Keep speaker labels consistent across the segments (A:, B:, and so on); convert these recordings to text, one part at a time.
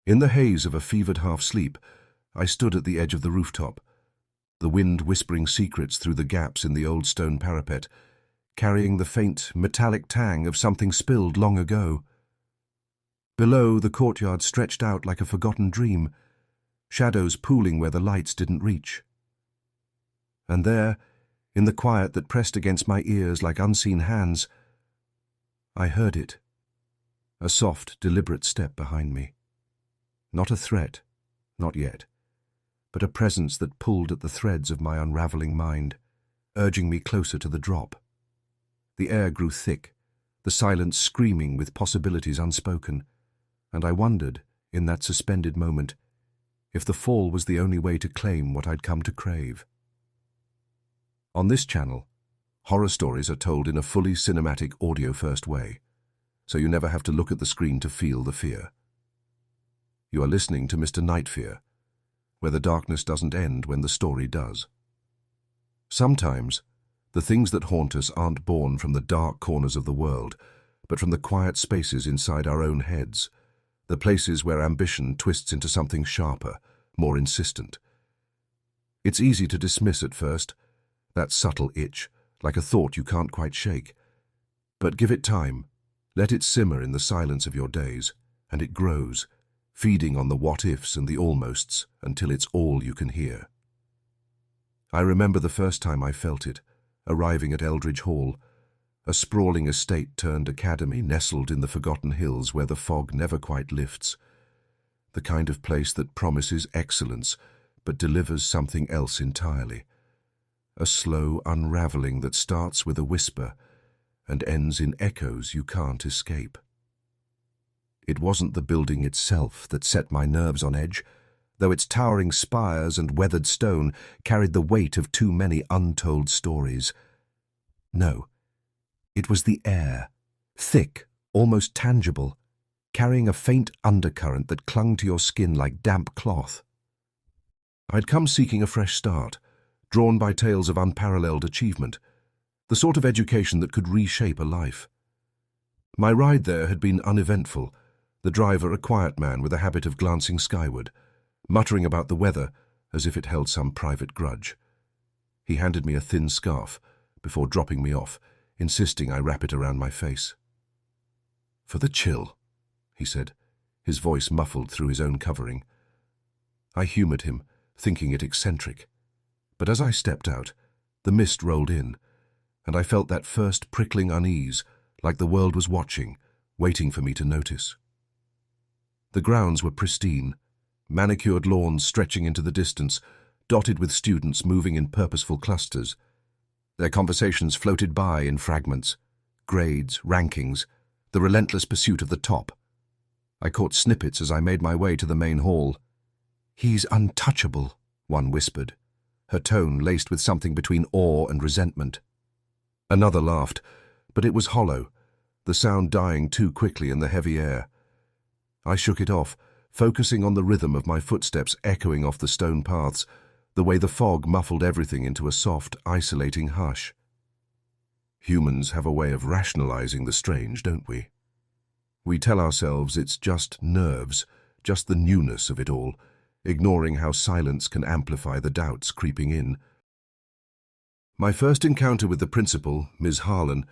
A: In the haze of a fevered half-sleep, I stood at the edge of the rooftop, the wind whispering secrets through the gaps in the old stone parapet, carrying the faint, metallic tang of something spilled long ago. Below, the courtyard stretched out like a forgotten dream, shadows pooling where the lights didn't reach. And there, in the quiet that pressed against my ears like unseen hands, I heard it, a soft, deliberate step behind me. Not a threat, not yet, but a presence that pulled at the threads of my unraveling mind, urging me closer to the drop. The air grew thick, the silence screaming with possibilities unspoken, and I wondered, in that suspended moment, if the fall was the only way to claim what I'd come to crave. On this channel, horror stories are told in a fully cinematic audio-first way, so you never have to look at the screen to feel the fear. You are listening to Mr. Nightfear, where the darkness doesn't end when the story does. Sometimes, the things that haunt us aren't born from the dark corners of the world, but from the quiet spaces inside our own heads, the places where ambition twists into something sharper, more insistent. It's easy to dismiss at first, that subtle itch, like a thought you can't quite shake. But give it time, let it simmer in the silence of your days, and it grows, feeding on the what-ifs and the almosts until it's all you can hear. I remember the first time I felt it, arriving at Eldridge Hall, a sprawling estate-turned academy nestled in the forgotten hills where the fog never quite lifts, the kind of place that promises excellence but delivers something else entirely, a slow unraveling that starts with a whisper and ends in echoes you can't escape. It wasn't the building itself that set my nerves on edge, though its towering spires and weathered stone carried the weight of too many untold stories. No, it was the air, thick, almost tangible, carrying a faint undercurrent that clung to your skin like damp cloth. I'd come seeking a fresh start, drawn by tales of unparalleled achievement, the sort of education that could reshape a life. My ride there had been uneventful, the driver a quiet man with a habit of glancing skyward, muttering about the weather as if it held some private grudge. He handed me a thin scarf before dropping me off, insisting I wrap it around my face. "For the chill," he said, his voice muffled through his own covering. I humoured him, thinking it eccentric. But as I stepped out, the mist rolled in, and I felt that first prickling unease, like the world was watching, waiting for me to notice. The grounds were pristine, manicured lawns stretching into the distance, dotted with students moving in purposeful clusters. Their conversations floated by in fragments, grades, rankings, the relentless pursuit of the top. I caught snippets as I made my way to the main hall. "He's untouchable," one whispered, her tone laced with something between awe and resentment. Another laughed, but it was hollow, the sound dying too quickly in the heavy air. I shook it off, focusing on the rhythm of my footsteps echoing off the stone paths, the way the fog muffled everything into a soft, isolating hush. Humans have a way of rationalizing the strange, don't we? We tell ourselves it's just nerves, just the newness of it all, ignoring how silence can amplify the doubts creeping in. My first encounter with the principal, Ms. Harlan,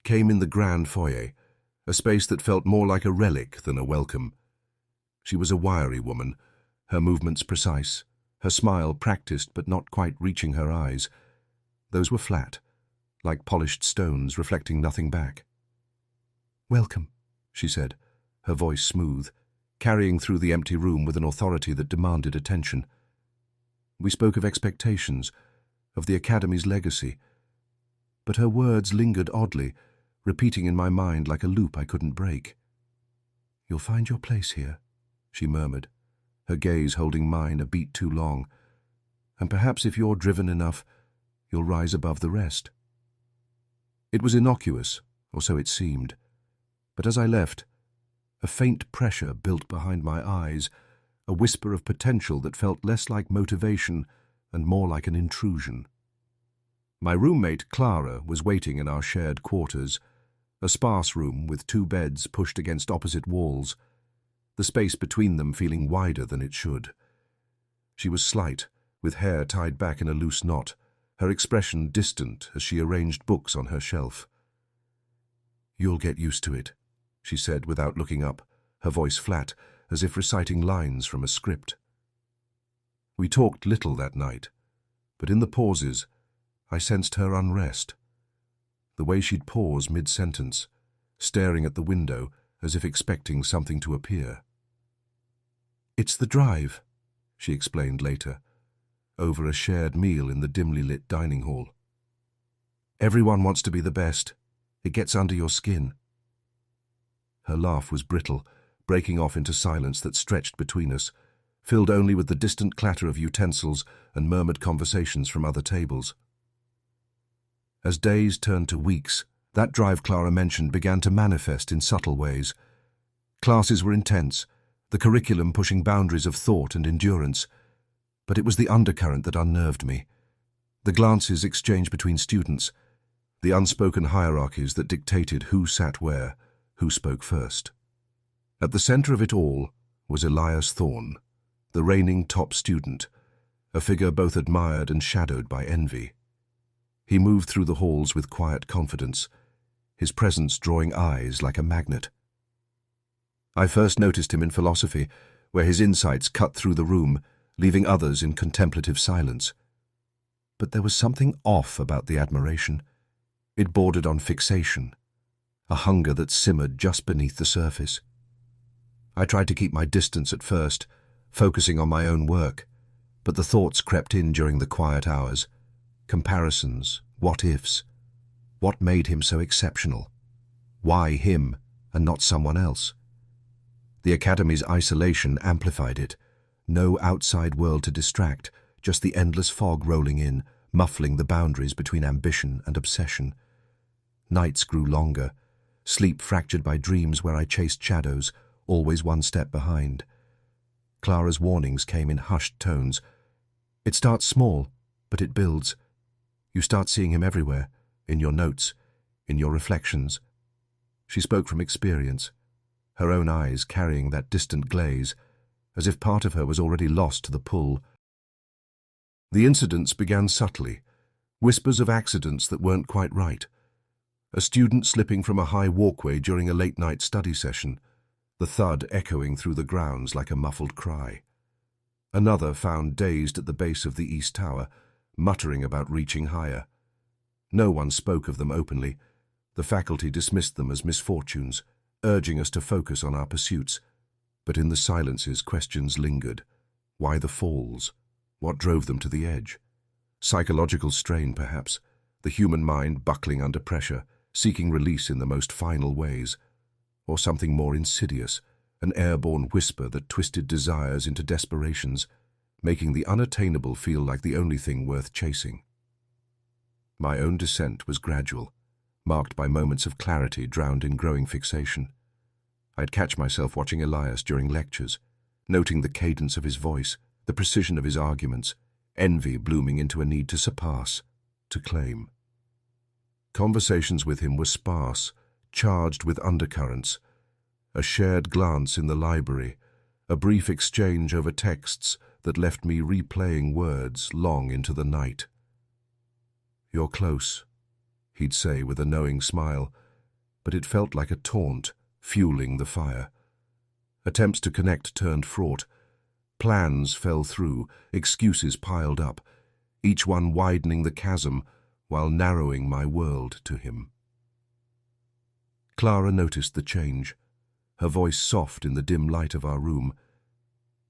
A: came in the grand foyer, a space that felt more like a relic than a welcome. She was a wiry woman, her movements precise, her smile practiced but not quite reaching her eyes. Those were flat, like polished stones reflecting nothing back. "Welcome," she said, her voice smooth, carrying through the empty room with an authority that demanded attention. We spoke of expectations, of the Academy's legacy, but her words lingered oddly, repeating in my mind like a loop I couldn't break. "You'll find your place here," she murmured, her gaze holding mine a beat too long, "and perhaps if you're driven enough, you'll rise above the rest." It was innocuous, or so it seemed, but as I left, a faint pressure built behind my eyes, a whisper of potential that felt less like motivation and more like an intrusion. My roommate, Clara, was waiting in our shared quarters, a sparse room with 2 beds pushed against opposite walls. the space between them feeling wider than it should. She was slight, with hair tied back in a loose knot, her expression distant as she arranged books on her shelf. "You'll get used to it," she said without looking up, her voice flat, as if reciting lines from a script. We talked little that night, but in the pauses, I sensed her unrest. The way she'd pause mid-sentence, staring at the window as if expecting something to appear. "It's the drive," she explained later, over a shared meal in the dimly lit dining hall. "Everyone wants to be the best. It gets under your skin." Her laugh was brittle, breaking off into silence that stretched between us, filled only with the distant clatter of utensils and murmured conversations from other tables. As days turned to weeks, that drive Clara mentioned began to manifest in subtle ways. Classes were intense, the curriculum pushing boundaries of thought and endurance, but it was the undercurrent that unnerved me. The glances exchanged between students, the unspoken hierarchies that dictated who sat where, who spoke first. At the center of it all was Elias Thorne, the reigning top student, a figure both admired and shadowed by envy. He moved through the halls with quiet confidence, his presence drawing eyes like a magnet. I first noticed him in philosophy, where his insights cut through the room, leaving others in contemplative silence. But there was something off about the admiration. It bordered on fixation, a hunger that simmered just beneath the surface. I tried to keep my distance at first, focusing on my own work, but the thoughts crept in during the quiet hours. Comparisons, what-ifs. What made him so exceptional? Why him and not someone else? The Academy's isolation amplified it. No outside world to distract, just the endless fog rolling in, muffling the boundaries between ambition and obsession. Nights grew longer, sleep fractured by dreams where I chased shadows, always one step behind. Clara's warnings came in hushed tones. "It starts small, but it builds. You start seeing him everywhere, in your notes, in your reflections." She spoke from experience, her own eyes carrying that distant glaze, as if part of her was already lost to the pull. The incidents began subtly, whispers of accidents that weren't quite right. A student slipping from a high walkway during a late-night study session, the thud echoing through the grounds like a muffled cry. Another found dazed at the base of the East Tower, muttering about reaching higher. No one spoke of them openly. The faculty dismissed them as misfortunes, urging us to focus on our pursuits. But in the silences, questions lingered. Why the falls? What drove them to the edge? Psychological strain, perhaps, the human mind buckling under pressure, seeking release in the most final ways. Or something more insidious, an airborne whisper that twisted desires into desperations, making the unattainable feel like the only thing worth chasing. My own descent was gradual, marked by moments of clarity drowned in growing fixation. I'd catch myself watching Elias during lectures, noting the cadence of his voice, the precision of his arguments, envy blooming into a need to surpass, to claim. Conversations with him were sparse, charged with undercurrents. A shared glance in the library, a brief exchange over texts that left me replaying words long into the night. "You're close," he'd say with a knowing smile, but it felt like a taunt, fueling the fire. Attempts to connect turned fraught. Plans fell through, excuses piled up, each one widening the chasm while narrowing my world to him. Clara noticed the change, her voice soft in the dim light of our room.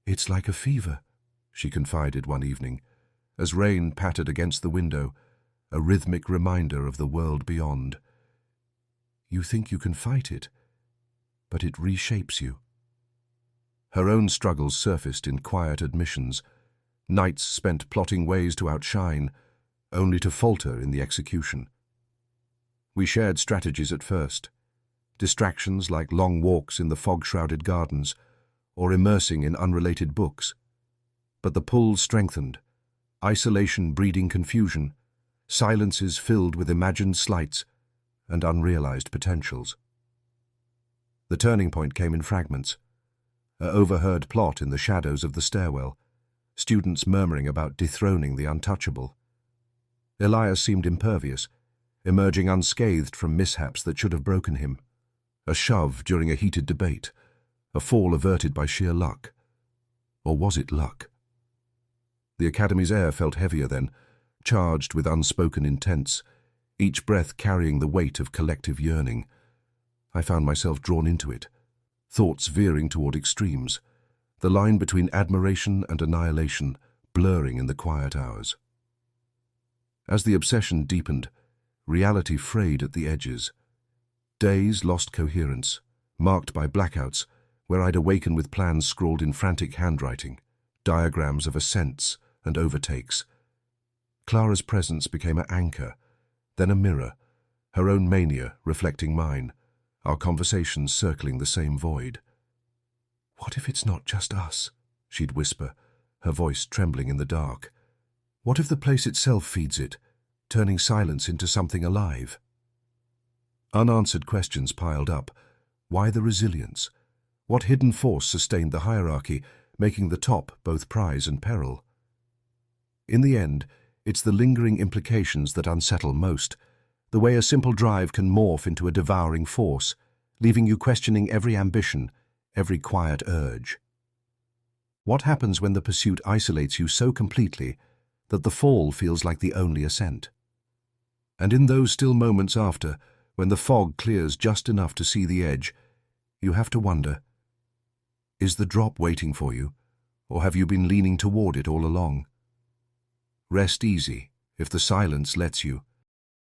A: "It's like a fever," she confided one evening, as rain pattered against the window, a rhythmic reminder of the world beyond. "You think you can fight it, but it reshapes you." Her own struggles surfaced in quiet admissions, nights spent plotting ways to outshine, only to falter in the execution. We shared strategies at first, distractions like long walks in the fog-shrouded gardens, or immersing in unrelated books. But the pull strengthened, isolation breeding confusion, silences filled with imagined slights and unrealized potentials. The turning point came in fragments. a overheard plot in the shadows of the stairwell, students murmuring about dethroning the untouchable. Elias seemed impervious, emerging unscathed from mishaps that should have broken him. A shove during a heated debate, a fall averted by sheer luck. Or was it luck? The Academy's air felt heavier then, charged with unspoken intents, each breath carrying the weight of collective yearning. I found myself drawn into it, thoughts veering toward extremes, the line between admiration and annihilation blurring in the quiet hours. As the obsession deepened, reality frayed at the edges. Days lost coherence, marked by blackouts where I'd awaken with plans scrawled in frantic handwriting, diagrams of ascents and overtakes. Clara's presence became an anchor, then a mirror, her own mania reflecting mine, our conversations circling the same void. "What if it's not just us?" she'd whisper, her voice trembling in the dark. "What if the place itself feeds it, turning silence into something alive?" Unanswered questions piled up. Why the resilience? What hidden force sustained the hierarchy, making the top both prize and peril? In the end, it's the lingering implications that unsettle most, the way a simple drive can morph into a devouring force, leaving you questioning every ambition, every quiet urge. What happens when the pursuit isolates you so completely that the fall feels like the only ascent? And in those still moments after, when the fog clears just enough to see the edge, you have to wonder, is the drop waiting for you, or have you been leaning toward it all along? Rest easy if the silence lets you.